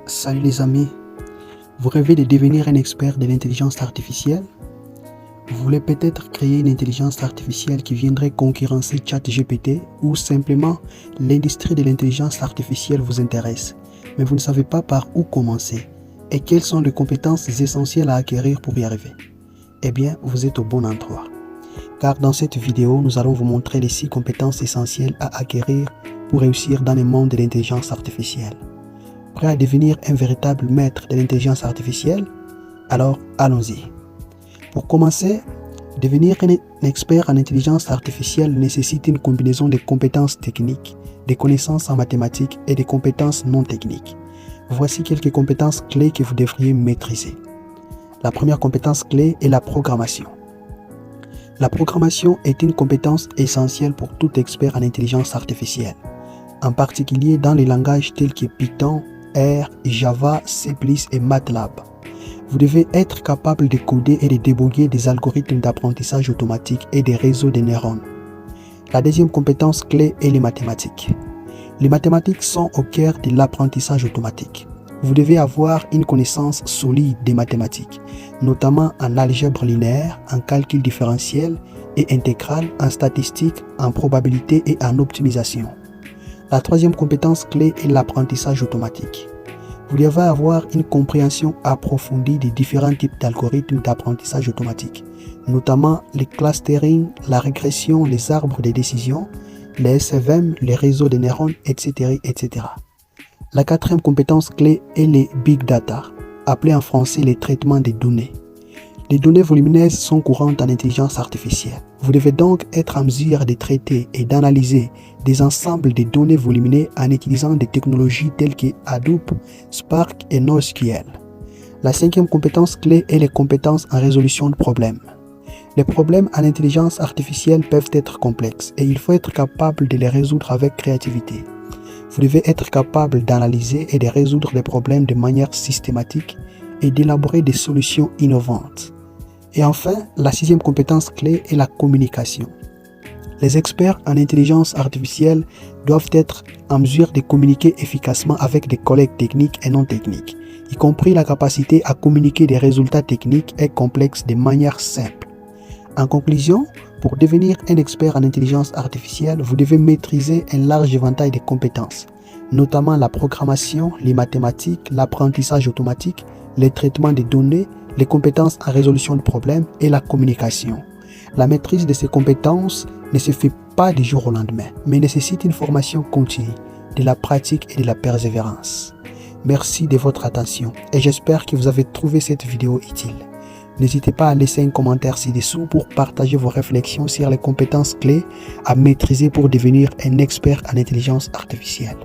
Salut les amis, vous rêvez de devenir un expert de l'intelligence artificielle? Vous voulez peut-être créer une intelligence artificielle qui viendrait concurrencer ChatGPT ou simplement l'industrie de l'intelligence artificielle vous intéresse, mais vous ne savez pas par où commencer et quelles sont les compétences essentielles à acquérir pour y arriver? Eh bien, vous êtes au bon endroit. Car dans cette vidéo, nous allons vous montrer les 6 compétences essentielles à acquérir pour réussir dans le monde de l'intelligence artificielle. Prêt à devenir un véritable maître de l'intelligence artificielle? Alors, allons-y. Pour commencer, devenir un expert en intelligence artificielle nécessite une combinaison de compétences techniques, des connaissances en mathématiques et des compétences non techniques. Voici quelques compétences clés que vous devriez maîtriser. La première compétence clé est la programmation. La programmation est une compétence essentielle pour tout expert en intelligence artificielle, en particulier dans les langages tels que Python, R, Java, C++ et MATLAB. Vous devez être capable de coder et de déboguer des algorithmes d'apprentissage automatique et des réseaux de neurones. La deuxième compétence clé est les mathématiques. Les mathématiques sont au cœur de l'apprentissage automatique. Vous devez avoir une connaissance solide des mathématiques, notamment en algèbre linéaire, en calcul différentiel et intégral, en statistique, en probabilité et en optimisation. La troisième compétence clé est l'apprentissage automatique. Vous devez avoir une compréhension approfondie des différents types d'algorithmes d'apprentissage automatique, notamment les clustering, la régression, les arbres de décision, les SVM, les réseaux de neurones, etc., etc. La quatrième compétence clé est les big data, appelés en français les traitements des données. Les données volumineuses sont courantes en intelligence artificielle. Vous devez donc être en mesure de traiter et d'analyser des ensembles de données volumineuses en utilisant des technologies telles que Hadoop, Spark et NoSQL. La cinquième compétence clé est les compétences en résolution de problèmes. Les problèmes en intelligence artificielle peuvent être complexes et il faut être capable de les résoudre avec créativité. Vous devez être capable d'analyser et de résoudre les problèmes de manière systématique et d'élaborer des solutions innovantes. Et enfin, la sixième compétence clé est la communication. Les experts en intelligence artificielle doivent être en mesure de communiquer efficacement avec des collègues techniques et non techniques, y compris la capacité à communiquer des résultats techniques et complexes de manière simple. En conclusion, pour devenir un expert en intelligence artificielle, vous devez maîtriser un large éventail de compétences, notamment la programmation, les mathématiques, l'apprentissage automatique, les traitements des données, les compétences en résolution de problèmes et la communication. La maîtrise de ces compétences ne se fait pas du jour au lendemain, mais nécessite une formation continue, de la pratique et de la persévérance. Merci de votre attention et j'espère que vous avez trouvé cette vidéo utile. N'hésitez pas à laisser un commentaire ci-dessous pour partager vos réflexions sur les compétences clés à maîtriser pour devenir un expert en intelligence artificielle.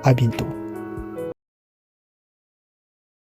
À bientôt.